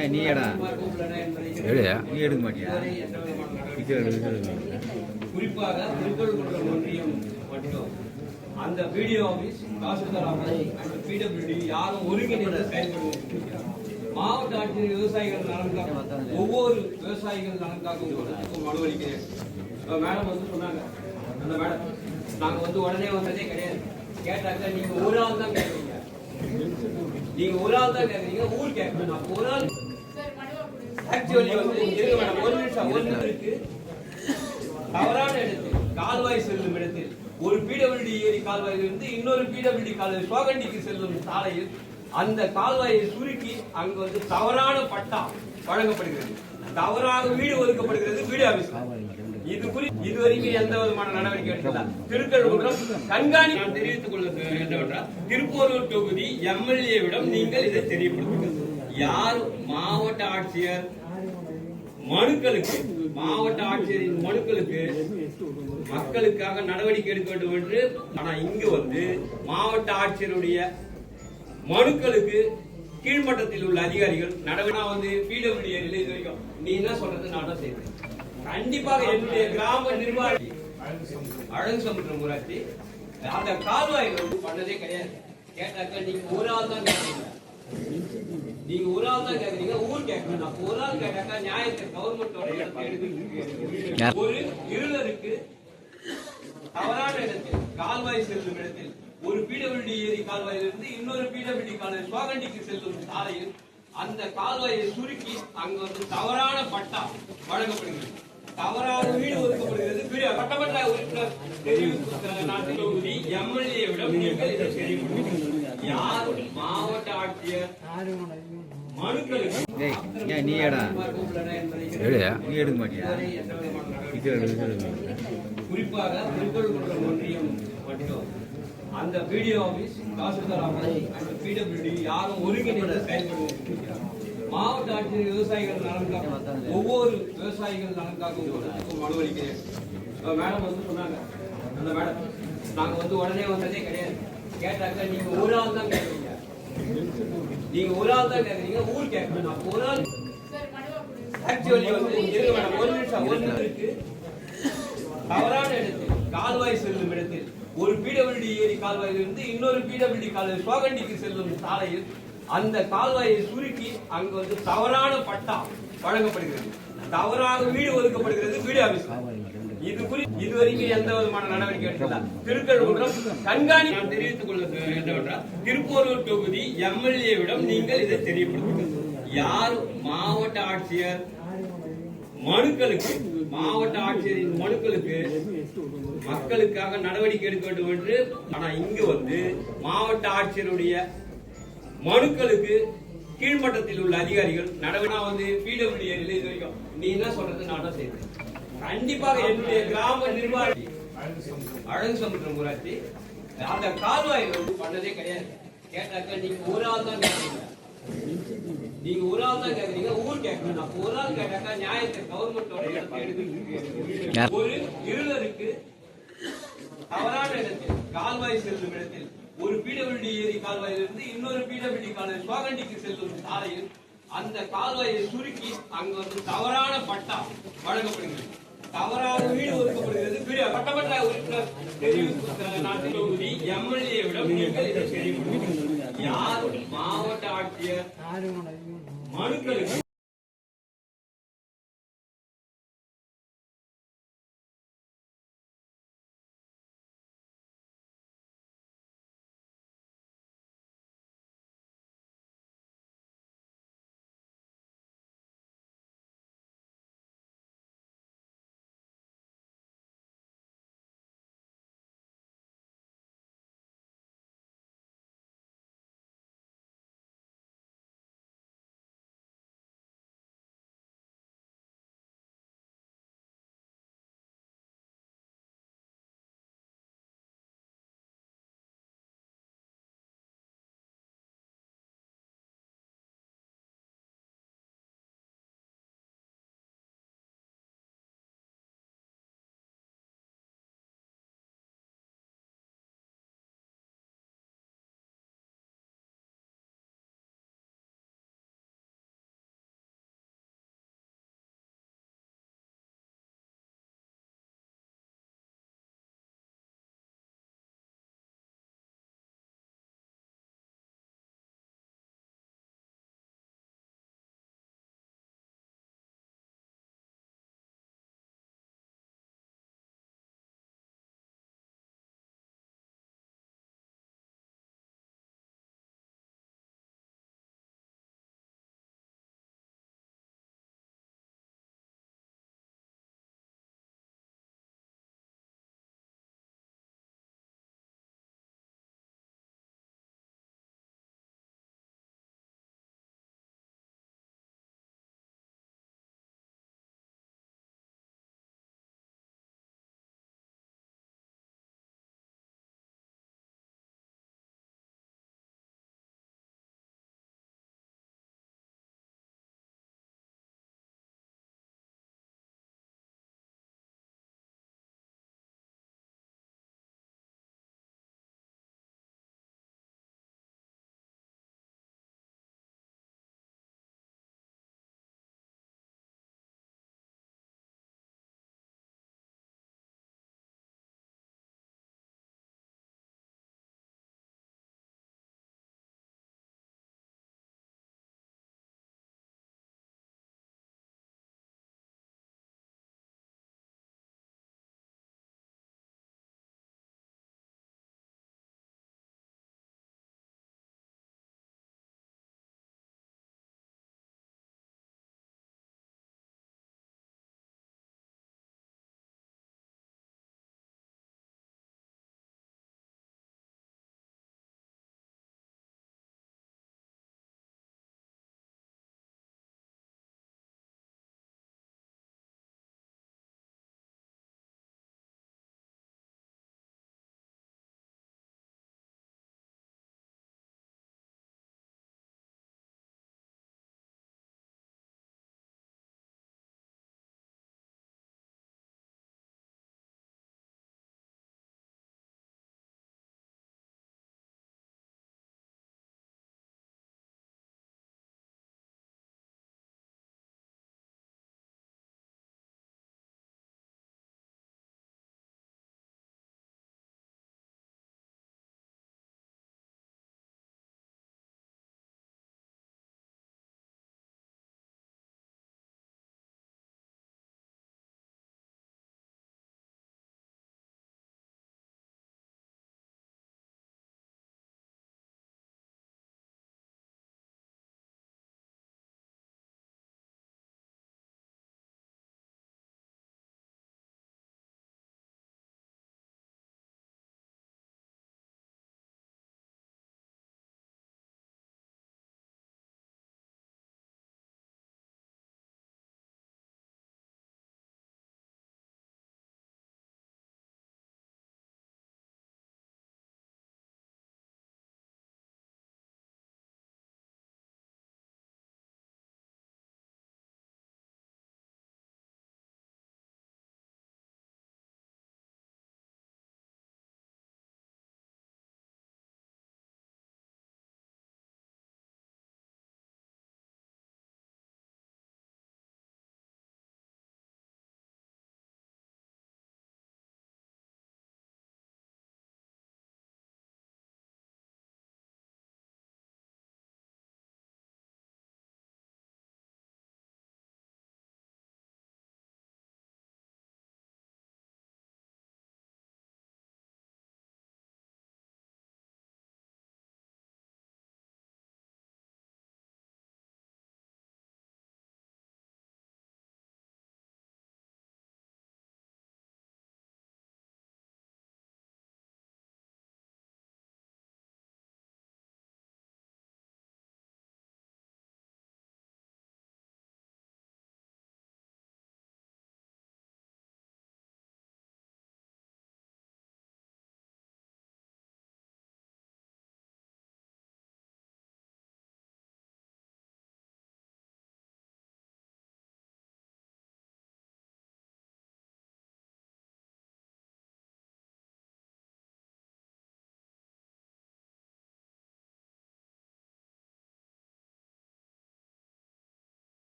ஏன் நீ எடா நீ எடுக்க மாட்டியா? குறிப்பாக திருக்கழுக்குன்றம் ஒன்றியம் மட்டும் அந்த வீடியோ ஆபீஸ் தாசில்தார் ஆபீஸ் அந்த பிடபிள்யூடி யாரும் ஒருங்கிணைந்து செயல்படுவது மாவட்ட ஆட்சியர் விவசாயிகள் நலனுக்காக ஒவ்வொரு விவசாயிகள் நலனுக்காகவும் மனு அளிக்கிறேன். மேடம் வந்து சொன்னாங்க, அந்த மேடம் நாங்க உடனே வந்ததே கிடையாது. கேட்டாக்க நீங்க ஒரு ஆள் தான் கேட்குறீங்க, நீங்க ஒரு ஆள் தான் கேட்குறீங்க, ஊர் கேட்கணும். நான் ஒரு ஆள் ஆக்சுவலி ஒரு நிமிஷம் இருக்கு. தவறான இடத்தில் கால்வாய் செல்லும் இடத்தில் ஒரு பிடபிள்யூடி ஏரி கால்வாயிலிருந்து இன்னொரு பிடபிள்யூடி கால்வாய் சோகண்டிக்கு செல்லும் சாலையில் அந்த கால்வாயை சுருக்கி அங்கு தவறான பட்டா வழங்கப்படுகிறது, தவறாக வீடு ஒதுக்கப்படுகிறது வீடு ஆபீஸ். இதுவரைக்கும் எந்த விதமான நடவடிக்கை எடுக்கல. திருக்கழுக்குன்றம் கண்காணி நான் தெரிவித்துக் கொள்ள என்னவென்றால் திருப்போரூர் தொகுதி எம்எல்ஏவிடம் நீங்கள் இதை தெரியப்படுத்துங்கள். யார் மாவட்ட ஆட்சியர் மனுக்களுக்கு மாவட்ட ஆட்சியரின் மனுக்களுக்கு மக்களுக்காக நடவடிக்கை எடுக்க வேண்டும் என்று, ஆனா இங்கு மாவட்ட ஆட்சியருடைய மனுக்களுக்கு கீழ்மட்டத்தில் உள்ள அதிகாரிகள் நடவடிக்கை பிடபிள்யூடி ஏரியில இது வரைக்கும் நீ என்ன சொல்றது நான் தான் செய்வேன். கண்டிப்பாக என்னுடைய கிராம நிர்வாகி அழகு சமுத்திரம் ஊராட்சி அந்த கால்வாய் பண்ணதே கிடையாது. கேட்டாக்க நீங்க ஒரு ஆள் தான் கேட்கறீங்க, நீங்க ஒரு ஆள் தான் கேட்கறீங்க, ஊர் கேட்கணும். நான் ஒரு ஆள் கேட்டாக்கா நியாயத்தை கவர்மெண்டோட இடத்தை எடுத்து ஒரு இருளருக்கு தவறான இடத்தில் கால்வாய் செல்லும் இடத்தில் ஒரு பிடபிள்யூடி ஏரி கால்வாயிலிருந்து இன்னொரு பிடபிள்யூடி கால்வாய் சோகண்டிக்கு செல்லும் சாலையில் அந்த கால்வாயை சுருக்கி அங்கு தவறான பட்டா வழங்கப்படுகிறது, தவறாக வீடு ஒதுக்கப்படுகிறது வீடு. சட்டமன்ற உறுப்பினர் தொகுதி எம்எல்ஏவிடம் நீங்கள் இதை தெரிவிக்கணும். யார் மாவட்ட ஆட்சியர் மனுக்களுக்கு நீ எடா நீ எடுக்க மாட்டியா? குறிப்பாக திருக்கழுக்குன்றம் ஒன்றியம் மட்டும் அந்த வீடியோ ஆபீஸ் தாசில்தார் ஆபீஸ் அந்த பிடபிள்யூடி யாரும் ஒருங்கிணைந்து செயல்படுவது மாவட்ட ஆட்சியர் விவசாயிகள் நலனுக்காக ஒவ்வொரு விவசாயிகள் நலனுக்காகவும் மனு அளிக்கிறேன். மேடம் வந்து சொன்னாங்க, அந்த மேடம் நாங்க உடனே வந்ததே கிடையாது. கேட்டாக்க நீங்க ஒரு ஆள் தான் கேட்குறீங்க, நீங்க ஒரு ஆள் தான் கேட்குறீங்க, ஊர் கேட்கணும். நான் ஒரு ஆள் ஆக்சுவலி ஒரு நிமிஷம் இருக்கு. தவறான இடத்தில் கால்வாய் செல்லும் இடத்தில் ஒரு பிடபிள்யூடி ஏரி கால்வாயிலிருந்து இன்னொரு பிடபிள்யூடி கால்வாய் சோகண்டிக்கு செல்லும் சாலையில் அந்த கால்வாயை சுருக்கி அங்கு தவறான பட்டா வழங்கப்படுகிறது, தவறாக வீடு ஒதுக்கப்படுகிறது வீடு ஆபீஸ். இதுவரைக்கும் எந்த விதமான நடவடிக்கை எடுக்கல. திருக்கழுக்குன்றம் கண்காணி நான் தெரிவித்துக் கொள்ள என்னவென்றால் திருப்போரூர் தொகுதி எம்எல்ஏவிடம் நீங்கள் இதை தெரியப்படுத்துங்கள். யார் மாவட்ட ஆட்சியர் மனுக்களுக்கு மாவட்ட ஆட்சியரின் மனுக்களுக்கு மக்களுக்காக நடவடிக்கை எடுக்க வேண்டும் என்று, ஆனா இங்கு மாவட்ட ஆட்சியருடைய மனுக்களுக்கு கீழ்மட்டத்தில் உள்ள அதிகாரிகள் நடவடிக்கை பிடபிள்யூடி ஏரியில இது வரைக்கும் நீ என்ன சொல்றது நான் தான் செய்வேன். கண்டிப்பாக என்னுடைய கிராம நிர்வாகி அழகு சமுத்திரம் ஊராட்சி அந்த கால்வாய் பண்ணதே கிடையாது. கேட்டாக்க நீங்க ஒரு ஆள் தான் கேட்கறீங்க, நீங்க ஒரு ஆள் தான் கேட்கறீங்க, ஊர் கேட்கணும். நான் ஒரு ஆள் கேட்டாக்கா நியாயத்தை கவர்மெண்டோட இடத்தை எடுத்து ஒரு இருளருக்கு தவறான இடத்தில் கால்வாய் செல்லும் இடத்தில் ஒரு பிடபிள்யூடி ஏரி கால்வாயிலிருந்து இன்னொரு பிடபிள்யூடி கால்வாய் சோகண்டிக்கு செல்லும் சாலையில் அந்த கால்வாயை சுருக்கி அங்கு தவறான பட்டா வழங்கப்படுகிறது, தவறாக வீடு ஒதுக்கப்படுகிறது வீடு. சட்டமன்ற உறுப்பினர் தொகுதி எம்எல்ஏவிடம் நீங்கள் இதை தெரிவிக்கணும். யார் மாவட்ட ஆட்சியர் மனுக்களுக்கு